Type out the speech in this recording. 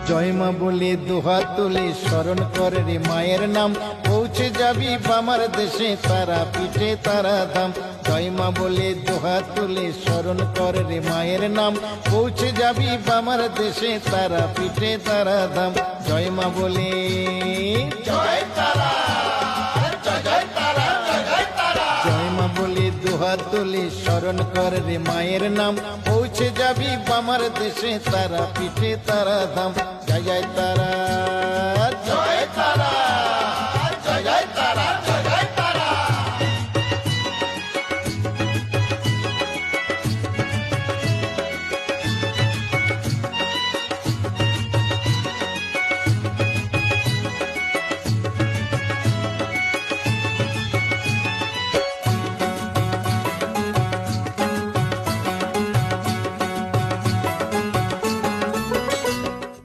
জয় মা বলে দোহা তুলে স্মরণ কর রে মায়ের নাম, পৌঁছে যাবি বামার দেশে তারা পিঠে তারা ধাম। জয় মা বলে দোহা তুলে স্মরণ কর রে মায়ের নাম, পৌঁছে যাবি বামার দেশে তারা পিঠে তারা ধাম। জয় মা বলে জয় তারা, জয় মা বলে দোহা তুলে স্মরণ কর রে মায়ের নাম, পৌঁছে যাবি বামার দেশে তারা পিঠে তারা ধাম। জয় জয় তারা।